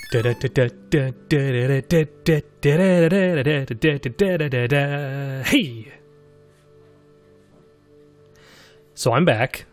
Hey! So I'm back.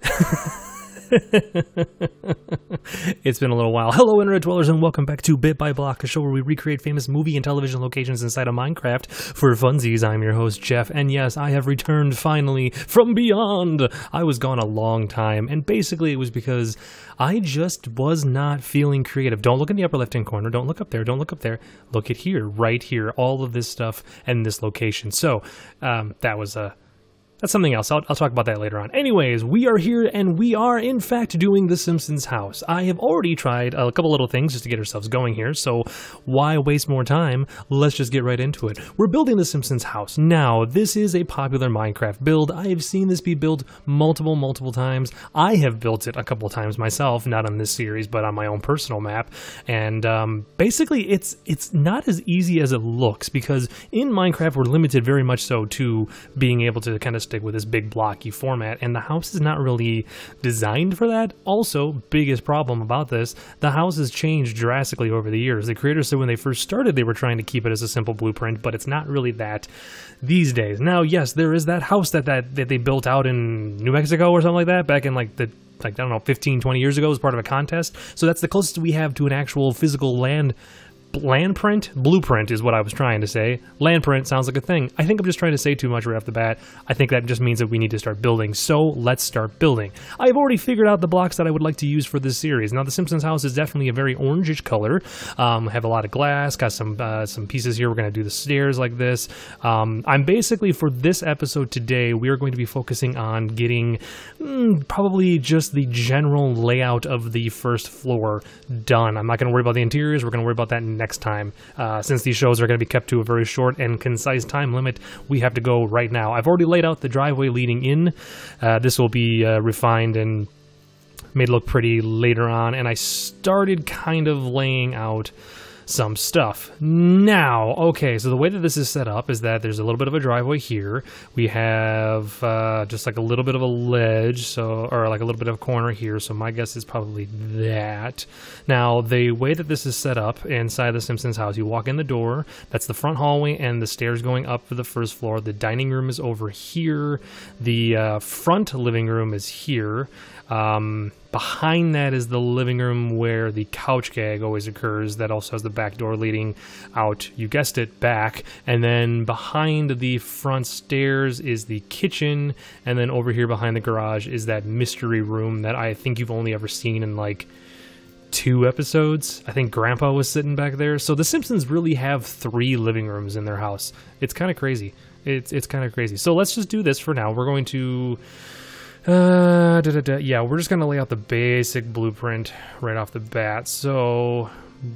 It's been a little while. Hello, Internet Dwellers, and welcome back to Bit by Block, a show where we recreate famous movie and television locations inside of Minecraft for funsies. I'm your host, Jeff, and yes, I have returned finally from beyond. I was gone a long time, and basically it was because I just was not feeling creative. Don't look in the upper left-hand corner. Don't look up there. Don't look up there. Look at here, right here, all of this stuff and this location. So that's something else. I'll talk about that later on. Anyways, we are here, and we are, in fact, doing the Simpsons house. I have already tried a couple little things just to get ourselves going here, so why waste more time? Let's just get right into it. We're building the Simpsons house. Now, this is a popular Minecraft build. I have seen this be built multiple times. I have built it a couple times myself, not on this series, but on my own personal map. And basically, it's not as easy as it looks, because in Minecraft, we're limited very much so to being able to kind of stick with this big blocky format, and the house is not really designed for that. Also, biggest problem about this, the house has changed drastically over the years. The creators said when they first started they were trying to keep it as a simple blueprint, but it's not really that these days. Now, yes, there is that house that they built out in New Mexico or something like that back in I don't know, 15-20 years ago as part of a contest. So that's the closest we have to an actual physical blueprint is what I was trying to say. Land print sounds like a thing. I think I'm just trying to say too much right off the bat. I think that just means that we need to start building. So let's start building. I've already figured out the blocks that I would like to use for this series. Now, the Simpsons house is definitely a very orangish color. Have a lot of glass, got some pieces here. We're going to do the stairs like this. I'm basically, for this episode today, we are going to be focusing on getting probably just the general layout of the first floor done. I'm not going to worry about the interiors. We're going to worry about that next time. Since these shows are going to be kept to a very short and concise time limit, we have to go right now. I've already laid out the driveway leading in. This will be refined and made look pretty later on, and I started kind of laying out some stuff. Now, okay, so the way that this is set up is that there's a little bit of a driveway here. We have just like a little bit of a ledge, or like a little bit of a corner here, so my guess is probably that. Now, the way that this is set up inside the Simpsons house, you walk in the door, that's the front hallway, and the stairs going up for the first floor. The dining room is over here. The front living room is here. Behind that is the living room where the couch gag always occurs. That also has the back door leading out, you guessed it, back. And then behind the front stairs is the kitchen. And then over here behind the garage is that mystery room that I think you've only ever seen in like 2 episodes. I think Grandpa was sitting back there. So the Simpsons really have 3 living rooms in their house. It's kind of crazy. It's kind of crazy. So let's just do this for now. We're going to... yeah, we're just gonna lay out the basic blueprint right off the bat. So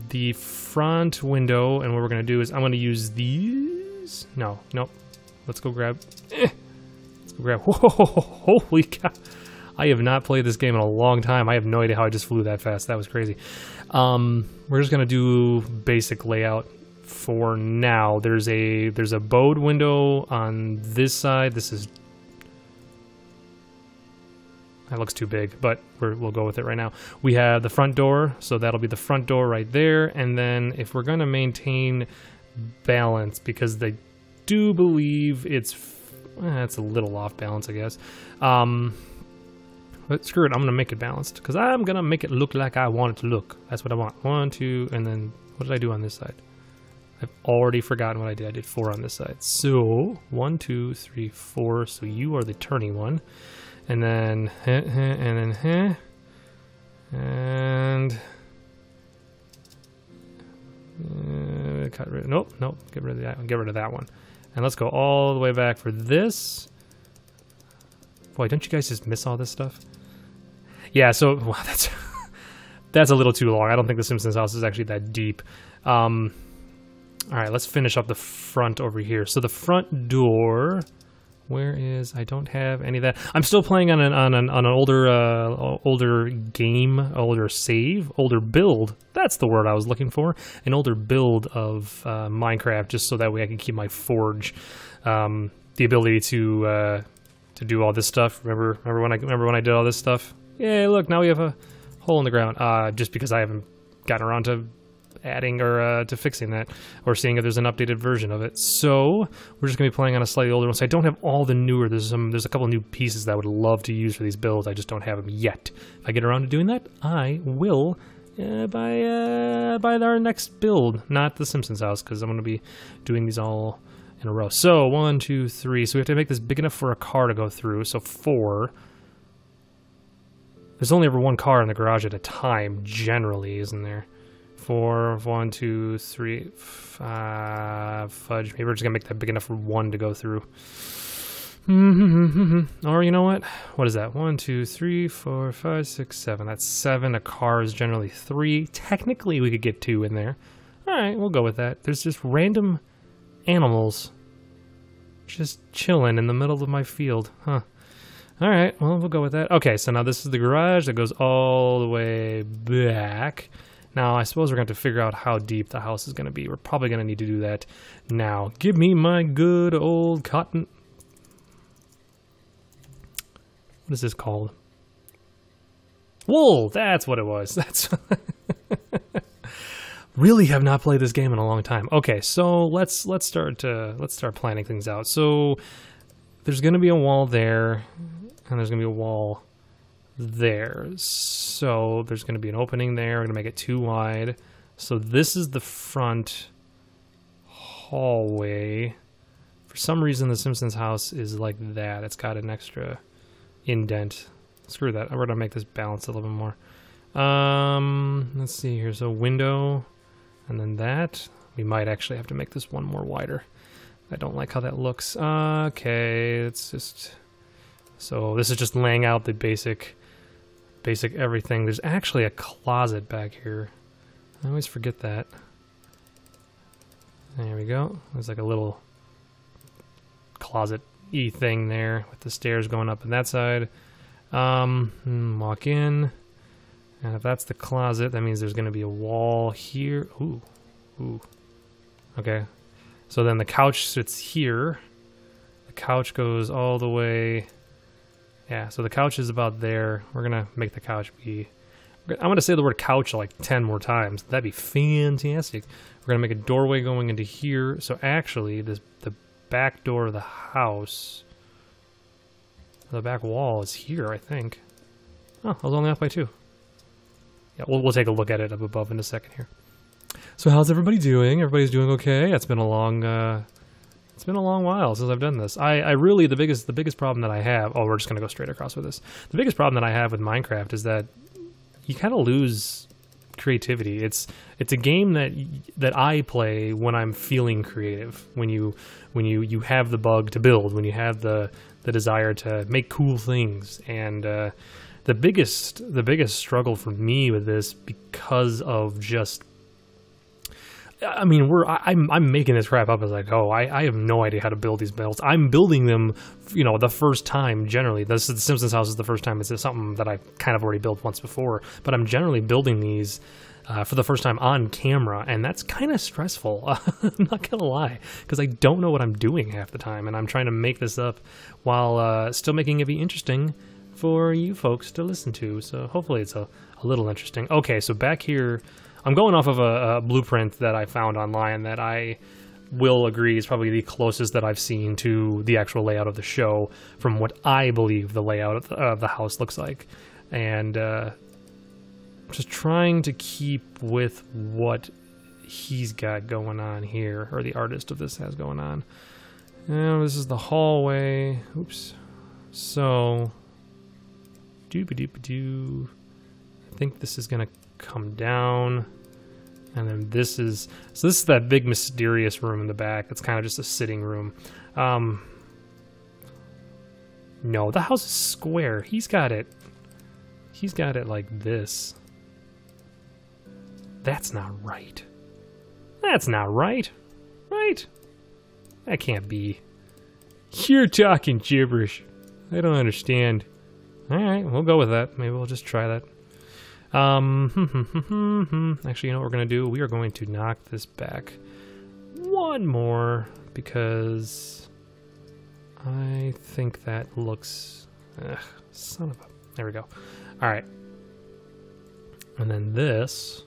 the front window, and what we're gonna do is I'm gonna use these. No, let's go grab. Let's go grab. Whoa, holy cow! I have not played this game in a long time. I have no idea how I just flew that fast. That was crazy. We're just gonna do basic layout for now. There's a bowed window on this side. That looks too big, but we'll go with it right now. We have the front door, so that'll be the front door right there. And then if we're going to maintain balance, because they do believe it's a little off balance, I guess. But screw it, I'm going to make it balanced, because I'm going to make it look like I want it to look. That's what I want. 1, 2, and then what did I do on this side? I've already forgotten what I did. I did 4 on this side. So 1, 2, 3, 4. So you are the turning one. And then, and cut rid. Nope. Get rid of that. Get rid of that one. And let's go all the way back for this. Boy, don't you guys just miss all this stuff? Yeah. So wow, that's a little too long. I don't think the Simpsons house is actually that deep. All right, let's finish up the front over here. So the front door. Where is... I don't have any of that. I'm still playing on an older game, older save, older build. That's the word I was looking for. An older build of Minecraft, just so that way I can keep my forge, the ability to do all this stuff. Remember when I did all this stuff? Yeah, look, now we have a hole in the ground. Just because I haven't gotten around to adding or to fixing that, or seeing if there's an updated version of it. So we're just gonna be playing on a slightly older one. So I don't have all the newer. There's a couple of new pieces that I would love to use for these builds. I just don't have them yet. If I get around to doing that, I will by our next build, not the Simpsons house, because I'm gonna be doing these all in a row. So 1, 2, 3. So we have to make this big enough for a car to go through. So 4. There's only ever one car in the garage at a time, generally, isn't there? 4, 1, 2, 3, 5. Fudge. Maybe we're just gonna make that big enough for 1 to go through. Or you know what? What is that? 1, 2, 3, 4, 5, 6, 7. That's 7. A car is generally 3. Technically, we could get 2 in there. All right, we'll go with that. There's just random animals just chilling in the middle of my field, huh? All right, well, we'll go with that. Okay, so now this is the garage that goes all the way back. Now, I suppose we're going to have to figure out how deep the house is going to be. We're probably going to need to do that now. Give me my good old cotton... What is this called? Wool! That's what it was. That's... Really have not played this game in a long time. Okay, so let's start planning things out. So there's going to be a wall there, and there's going to be a wall there. So there's going to be an opening there. We're going to make it too wide. So this is the front hallway. For some reason, the Simpsons house is like that. It's got an extra indent. Screw that. We're going to make this balance a little bit more. Let's see here. So window. And then that, we might actually have to make this one more wider. I don't like how that looks. Okay, it's just... So this is just laying out the basic everything. There's actually a closet back here. I always forget that. There we go. There's like a little closet-y thing there with the stairs going up on that side. Walk in. And if that's the closet, that means there's going to be a wall here. Ooh. Ooh. Okay. So then the couch sits here. The couch goes all the way... Yeah, so the couch is about there. We're going to make the couch be... I'm going to say the word couch like 10 more times. That'd be fantastic. We're going to make a doorway going into here. So actually, the back door of the house... The back wall is here, I think. Oh, I was only off by 2. Yeah, we'll take a look at it up above in a second here. So how's everybody doing? Everybody's doing okay? It's been a long while since I've done this. I really the biggest problem that I have. Oh, we're just gonna go straight across with this. The biggest problem that I have with Minecraft is that you kind of lose creativity. It's a game that I play when I'm feeling creative. When you have the bug to build. When you have the desire to make cool things and. The biggest struggle for me with this, because of just, I mean, I'm making this crap up as I go. I have no idea how to build these builds. I'm building them, you know, the first time. Generally, the Simpsons house is the first time. It's something that I kind of already built once before, but I'm generally building these for the first time on camera, and that's kind of stressful. I'm not gonna lie, because I don't know what I'm doing half the time, and I'm trying to make this up while still making it be interesting for you folks to listen to, so hopefully it's a little interesting. Okay, so back here, I'm going off of a blueprint that I found online that I will agree is probably the closest that I've seen to the actual layout of the show from what I believe the layout of the house looks like. And just trying to keep with what he's got going on here, or the artist of this has going on. Now this is the hallway. Oops. So... Doop-a-doop-a-doo. I think this is gonna come down, and then this is that big mysterious room in the back. It's kind of just a sitting room. No, the house is square. He's got it like this. That's not right. That's not right. Right? That can't be. You're talking gibberish. I don't understand. Alright, we'll go with that. Maybe we'll just try that. Actually, you know what we're going to do? We are going to knock this back one more, because I think that looks... son of a... There we go. Alright. And then this...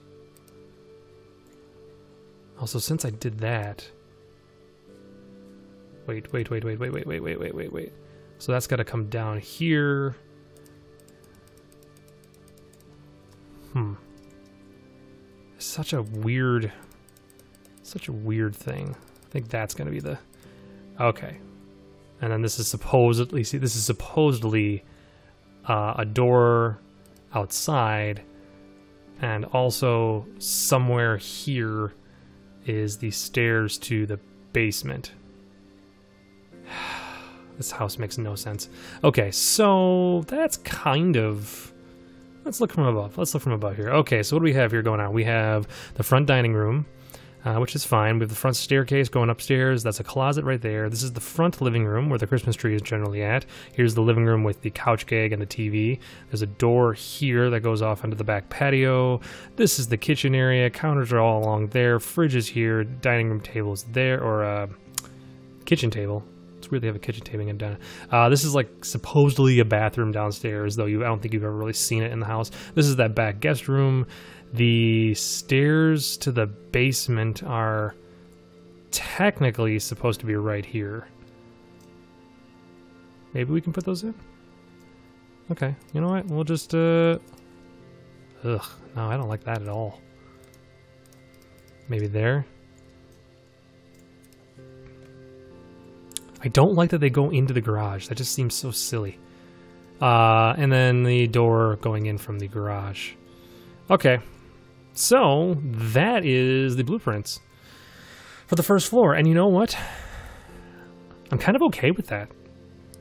Also, since I did that... Wait. So that's got to come down here. Such a weird thing. I think that's going to be the... Okay. And then this is supposedly... See, this is supposedly a door outside. And also, somewhere here is the stairs to the basement. This house makes no sense. Okay, so that's kind of... Let's look from above. Let's look from above here. Okay, so what do we have here going on? We have the front dining room, which is fine. We have the front staircase going upstairs. That's a closet right there. This is the front living room where the Christmas tree is generally at. Here's the living room with the couch gag and the TV. There's a door here that goes off into the back patio. This is the kitchen area. Counters are all along there. Fridge is here. Dining room table is there, or kitchen table. It's weird they have a kitchen table and down. This is like supposedly a bathroom downstairs, though I don't think you've ever really seen it in the house. This is that back guest room. The stairs to the basement are technically supposed to be right here. Maybe we can put those in? Okay, you know what? We'll just, Ugh, no, I don't like that at all. Maybe there? I don't like that they go into the garage. That just seems so silly. And then the door going in from the garage. Okay. So, that is the blueprints for the first floor. And you know what? I'm kind of okay with that.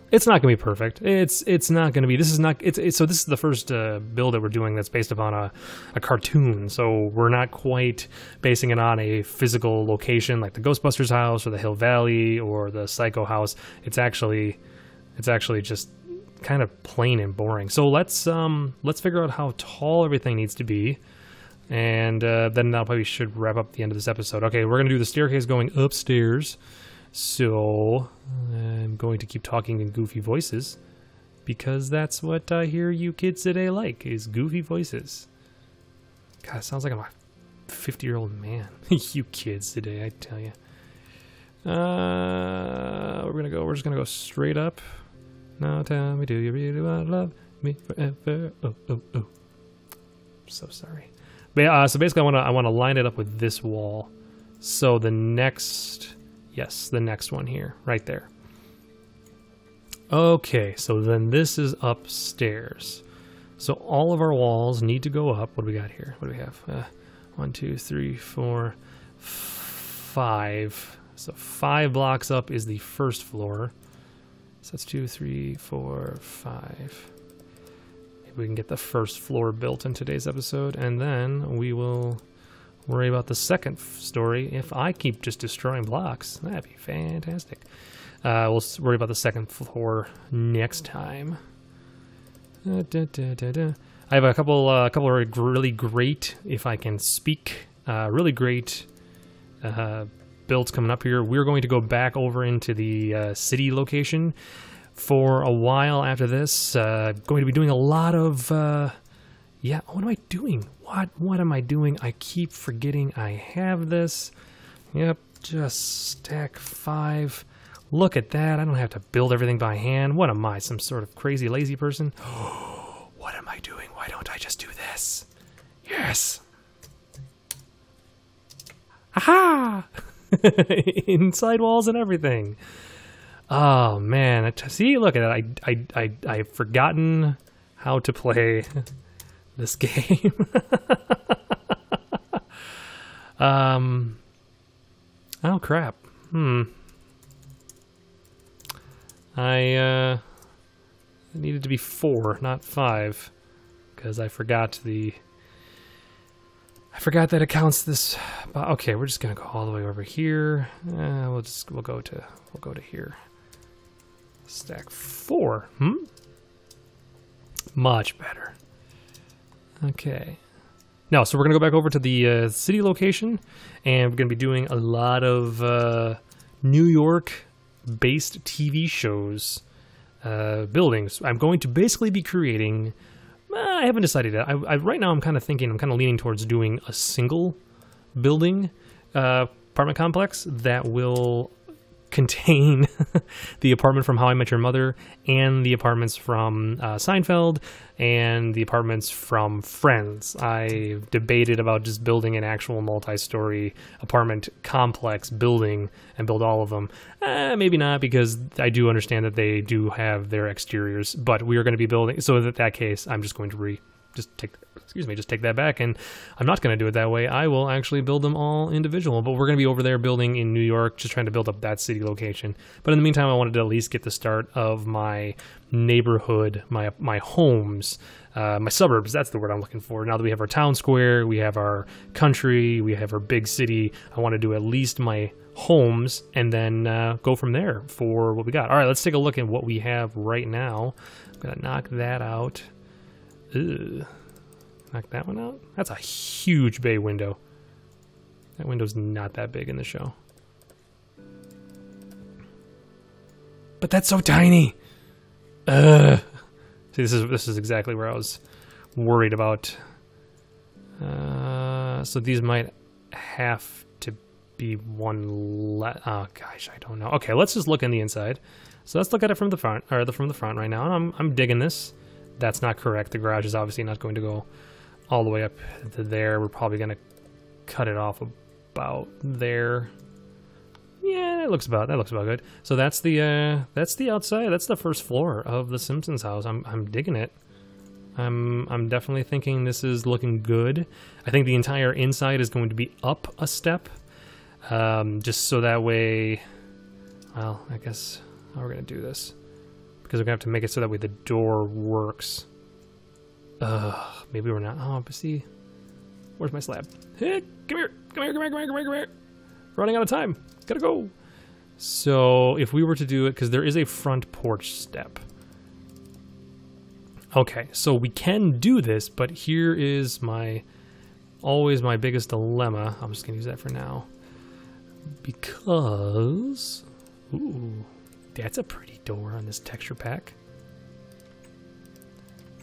It's not going to be perfect. It's not going to be... This is not... So this is the first build that we're doing that's based upon a cartoon. So we're not quite basing it on a physical location like the Ghostbusters house or the Hill Valley or the Psycho house. It's actually just kind of plain and boring. So let's figure out how tall everything needs to be. And then that probably should wrap up the end of this episode. Okay, we're going to do the staircase going upstairs. So, I'm going to keep talking in goofy voices, because that's what I hear you kids today like, is goofy voices. God, it sounds like I'm a 50-year-old man. You kids today, I tell you. We're just gonna go straight up. Now tell me, do you really want to love me forever? Oh. I'm so sorry. But, so basically I want to line it up with this wall. So the next... Yes, the next one here, right there. Okay, so then this is upstairs. So all of our walls need to go up. What do we got here? What do we have? 1, 2, 3, 4, 5. So 5 blocks up is the first floor. So that's 2, 3, 4, 5. Maybe we can get the first floor built in today's episode, and then we will... worry about the second story if I keep just destroying blocks. That'd be fantastic. We'll worry about the second floor next time. I have a couple of really great, if I can speak, really great builds coming up here. We're going to go back over into the city location for a while after this. Going to be doing a lot of... yeah, what am I doing? What am I doing? I keep forgetting I have this. Yep, just stack 5. Look at that. I don't have to build everything by hand. What am I, some sort of crazy lazy person? What am I doing? Why don't I just do this? Yes. Aha! Inside walls and everything. Oh, man. See, look at that. I've forgotten how to play... this game. Oh crap. I needed to be 4, not 5, because I forgot that it counts this. Okay, we're just gonna go all the way over here. We'll go to here. Stack 4. Much better. Okay. Now, so we're going to go back over to the city location, and we're going to be doing a lot of New York-based TV shows, buildings. I'm going to basically be creating... I haven't decided yet. Right now I'm kind of leaning towards doing a single building, apartment complex that will contain the apartment from How I Met Your Mother and the apartments from Seinfeld and the apartments from Friends. I debated about just building an actual multi-story apartment complex building and build all of them. Maybe not, because I do understand that they do have their exteriors, but we are going to be building. So in that case, I'm just going to just take that back, and I'm not going to do it that way. I will actually build them all individual, but we're going to be over there building in New York, just trying to build up that city location. But in the meantime, I wanted to at least get the start of my neighborhood, my homes, my suburbs. That's the word I'm looking for. Now that we have our town square, we have our country, we have our big city, I want to do at least my homes and then go from there for what we got. All right, let's take a look at what we have right now. I'm going to knock that out. Ugh. Knock that one out. That's a huge bay window. That window's not that big in the show. But that's so tiny. See, this is exactly where I was worried about. So these might have to be one oh gosh, I don't know. Okay, let's just look in the inside. So let's look at it from the front, or from the front right now. And I'm digging this. That's not correct. The garage is obviously not going to go all the way up to there. We're probably going to cut it off about there. Yeah, that looks about good. So that's the outside. That's the first floor of the Simpsons house. I'm digging it. I'm definitely thinking this is looking good. I think the entire inside is going to be up a step, just so that way. Well, I guess how we're gonna do this, because we're gonna have to make it so that way the door works. Maybe we're not. Oh, but see, where's my slab? Hey, come here. Running out of time. Gotta go. So if we were to do it, because there is a front porch step. Okay, so we can do this, but here is always my biggest dilemma. I'm just gonna use that for now, because ooh, that's a pretty door on this texture pack.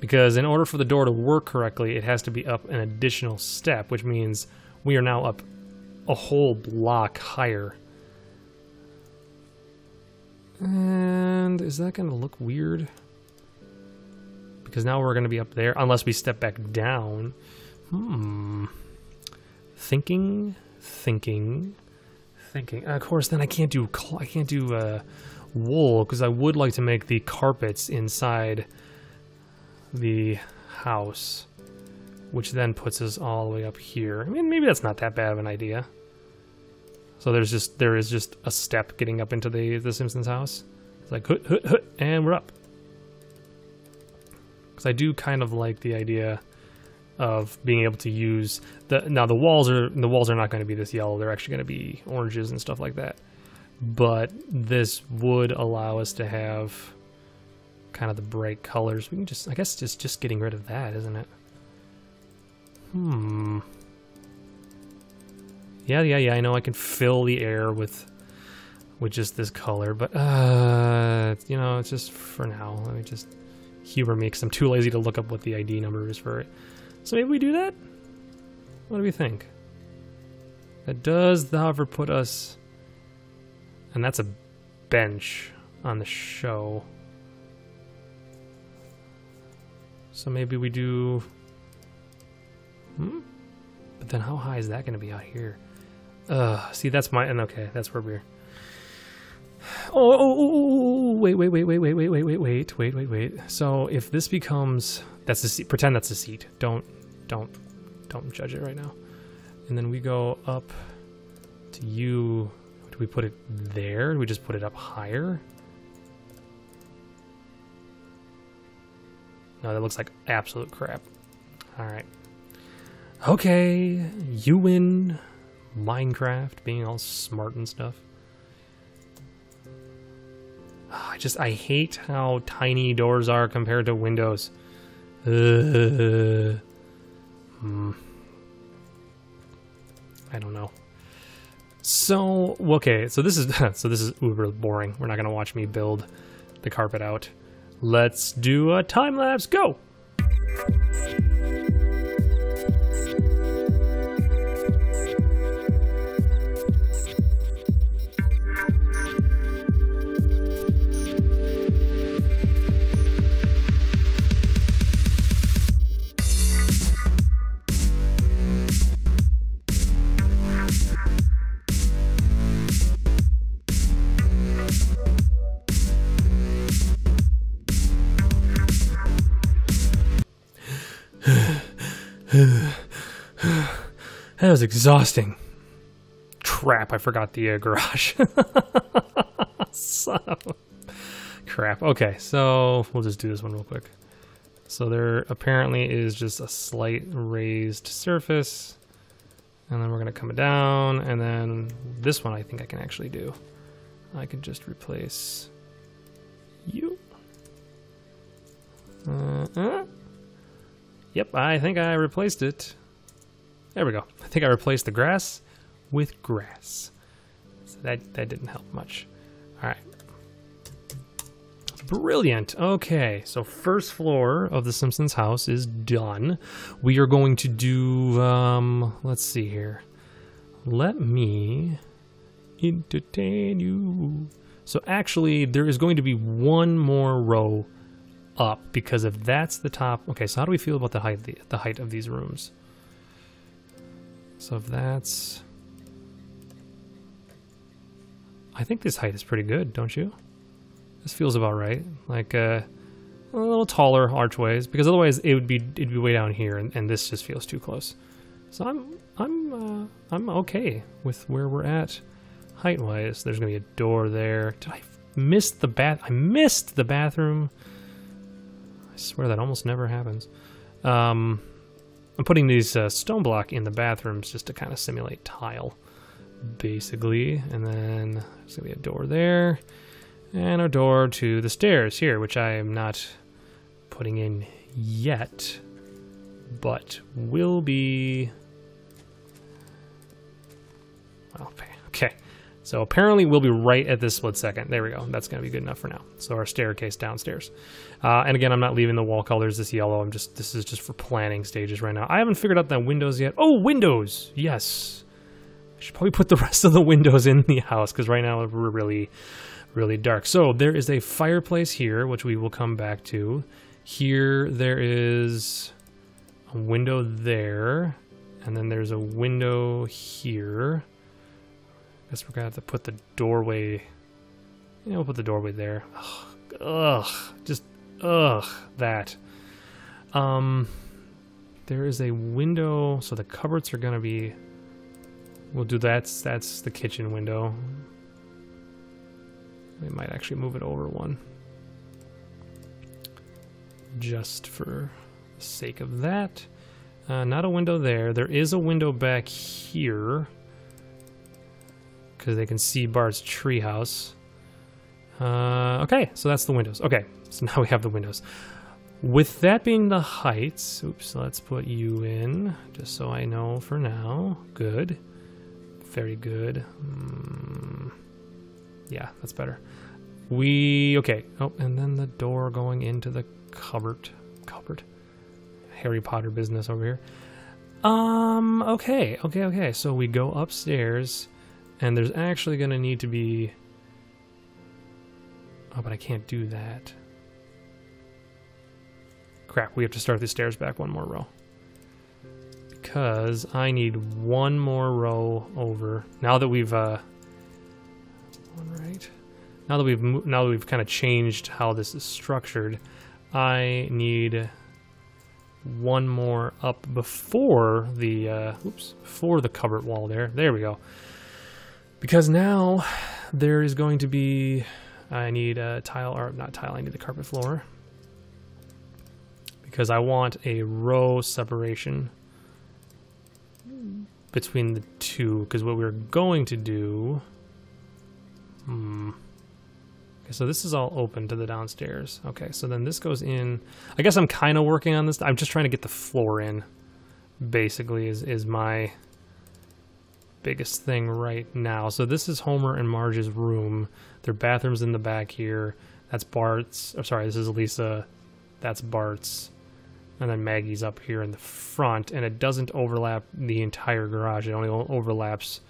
Because in order for the door to work correctly, it has to be up an additional step, which means we are now up a whole block higher. And is that going to look weird? Because now we're going to be up there, unless we step back down. Thinking. Of course, then I can't do wool, because I would like to make the carpets inside the house, which then puts us all the way up here. I mean, maybe that's not that bad of an idea. So there is just a step getting up into the Simpsons house. It's like hoot, and we're up. Because I do kind of like the idea of being able to use now the walls are not going to be this yellow. They're actually going to be oranges and stuff like that. But this would allow us to have kind of the bright colors. We can just, I guess, just getting rid of that, isn't it? Yeah. I know I can fill the air with just this color, but you know, it's just for now. Let me just humor me, because I'm too lazy to look up what the ID number is for it. So maybe we do that? What do we think? That does, however, put us, and that's a bench on the show. So maybe we do... But then how high is that going to be out here? See, that's my... And okay, that's where we're... Wait. So if this becomes... That's the seat. Pretend that's the seat. Don't judge it right now. And then we go up to you. Do we put it there? Do we just put it up higher? No, that looks like absolute crap. Alright. Okay, you win. Minecraft, being all smart and stuff. I hate how tiny doors are compared to windows. I don't know. So, okay, so this is uber boring. We're not gonna watch me build the carpet out. Let's do a time lapse. Go. That was exhausting. Crap, I forgot the garage. Son of a... Crap. Okay, so we'll just do this one real quick. So there apparently is just a slight raised surface. And then we're going to come down. And then this one I think I can actually do. I could just replace you. Yep, I think I replaced it. There we go. I think I replaced the grass with grass. So that didn't help much. All right. Brilliant. Okay, so first floor of the Simpsons house is done. We are going to do, let's see here. Let me entertain you. So actually, there is going to be one more row up, because if that's the top... Okay, so how do we feel about the height of these rooms? So if that's... I think this height is pretty good, don't you? This feels about right. Like a little taller archways, because otherwise it'd be way down here, and this just feels too close. So I'm okay with where we're at height-wise. There's gonna be a door there. Did I miss the bath? I missed the bathroom. I swear that almost never happens. I'm putting these stone block in the bathrooms just to kind of simulate tile, basically. And then there's gonna be a door there. And a door to the stairs here, which I am not putting in yet, but will be... Okay, so apparently we'll be right at this split second. There we go. That's going to be good enough for now. So our staircase downstairs. And again, I'm not leaving the wall colors this yellow. This is just for planning stages right now. I haven't figured out that windows yet. Oh, windows! Yes! I should probably put the rest of the windows in the house, because right now we're really dark. So there is a fireplace here, which we will come back to. Here there is a window there, and then there's a window here. I guess we're gonna have to put the doorway. Yeah, we'll put the doorway there. That. There is a window, so the cupboards are gonna be. We'll do that. That's the kitchen window. We might actually move it over one, just for the sake of that. Not a window there. There is a window back here, because they can see Bart's treehouse. Okay, so that's the windows. Okay, so now we have the windows. With that being the heights, oops, let's put you in, just so I know for now. Good. Very good. Yeah, that's better. Okay. Oh, and then the door going into the cupboard. Harry Potter business over here. Okay. So we go upstairs, and there's actually going to need to be... Oh, but I can't do that. Crap, we have to start the stairs back one more row. Because I need one more row over. Now that we've... Now that we've kind of changed how this is structured, I need one more up before the before the cupboard wall there. There we go. Because now there is going to be, I need a tile, or not tile, I need the carpet floor. Because I want a row separation between the two. Because what we're going to do... Okay, so this is all open to the downstairs. Okay, so then this goes in. I guess I'm kind of working on this. I'm just trying to get the floor in, basically, is my biggest thing right now. So this is Homer and Marge's room. Their bathroom's in the back here. That's Bart's. Oh, sorry, this is Lisa. That's Bart's. And then Maggie's up here in the front. And it doesn't overlap the entire garage. It only overlaps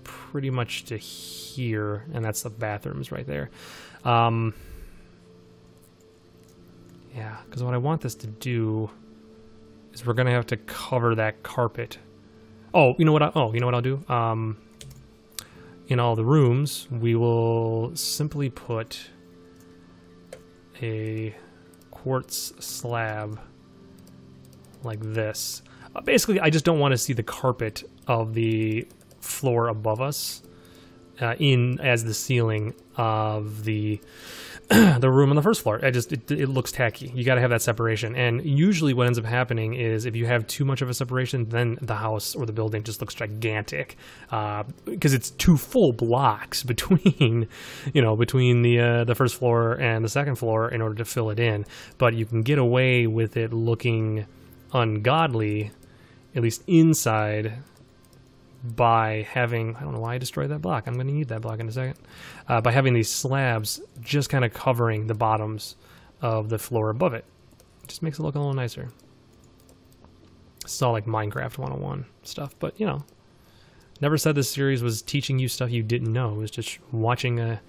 pretty much to here. And that's the bathrooms right there. Yeah, because what I want this to do is we're gonna have to cover that carpet. Oh, you know what? You know what I'll do? In all the rooms, we will simply put a quartz slab like this. Basically, I just don't want to see the carpet of the floor above us in as the ceiling of the the room on the first floor. It looks tacky. You got to have that separation. And usually what ends up happening is if you have too much of a separation, then the house or the building just looks gigantic because it's two full blocks between, between the first floor and the second floor in order to fill it in. But you can get away with it looking ungodly, at least inside, by having, I don't know why I destroyed that block. I'm going to need that block in a second. By having these slabs just kind of covering the bottoms of the floor above it. It just makes it look a little nicer. It's all like Minecraft 101 stuff, but never said this series was teaching you stuff you didn't know. It was just watching a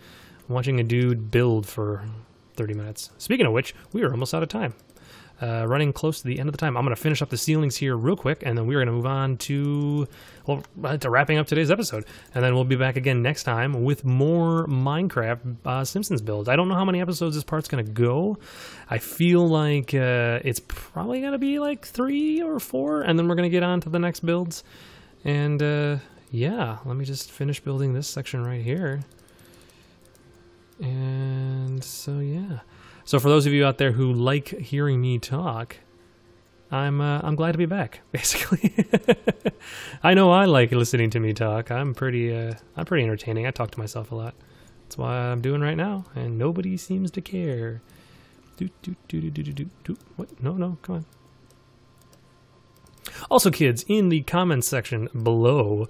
dude build for 30 minutes. Speaking of which, we are almost out of time. Running close to the end of the time. I'm going to finish up the ceilings here real quick, and then we're going to move on to wrapping up today's episode. And then we'll be back again next time with more Minecraft Simpsons builds. I don't know how many episodes this part's going to go. I feel like it's probably going to be like 3 or 4, and then we're going to get on to the next builds. And yeah, let me just finish building this section right here. And so yeah. So for those of you out there who like hearing me talk, I'm glad to be back. Basically, I know I like listening to me talk. I'm pretty entertaining. I talk to myself a lot. That's why I'm doing right now, and nobody seems to care. What? No, come on. Also, kids, in the comments section below,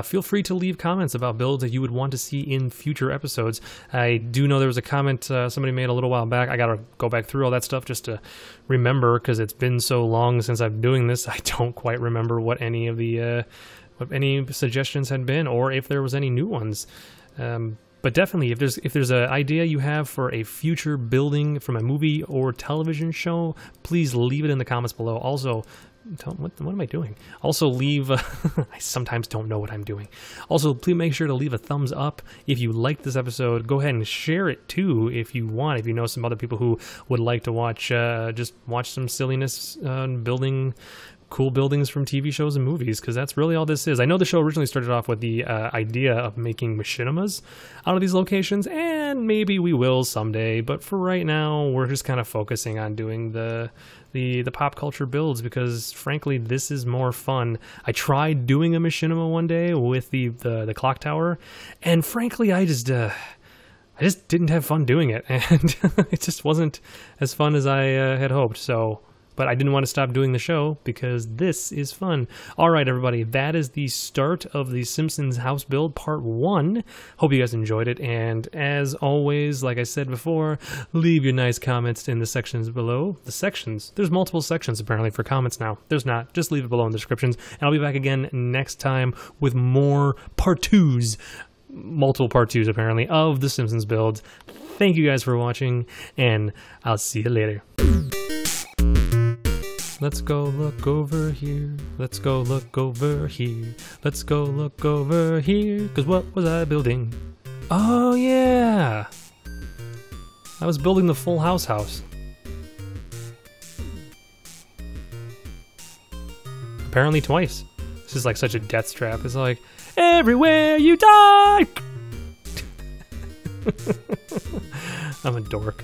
feel free to leave comments about builds that you would want to see in future episodes. I do know there was a comment somebody made a little while back. I gotta go back through all that stuff just to remember, because it's been so long since I'm doing this. I don't quite remember what any of the what any suggestions had been, or if there was any new ones. But definitely, if there's an idea you have for a future building from a movie or television show, please leave it in the comments below. Also, what am I doing? Also leave, I sometimes don't know what I'm doing. Also, please make sure to leave a thumbs up if you liked this episode. Go ahead and share it too if you want. If you know some other people who would like to watch, just watch some silliness building cool buildings from TV shows and movies, because that's really all this is. I know the show originally started off with the idea of making machinimas out of these locations, and maybe we will someday, but for right now, we're just kind of focusing on doing the pop culture builds, because frankly, this is more fun. I tried doing a machinima one day with the clock tower, and frankly, I just didn't have fun doing it, and it just wasn't as fun as I had hoped, so... But I didn't want to stop doing the show because this is fun. All right, everybody, that is the start of the Simpsons house build part 1. Hope you guys enjoyed it. And as always, like I said before, leave your nice comments in the sections below. The sections. There's multiple sections apparently for comments now. There's not. Just leave it below in the descriptions. And I'll be back again next time with more part 2s. Multiple part 2s apparently of the Simpsons builds. Thank you guys for watching, and I'll see you later. Let's go look over here. Let's go look over here. Let's go look over here. Cause what was I building? Oh yeah! I was building the Full House house. Apparently twice. This is like such a death trap. It's like, everywhere you die! I'm a dork.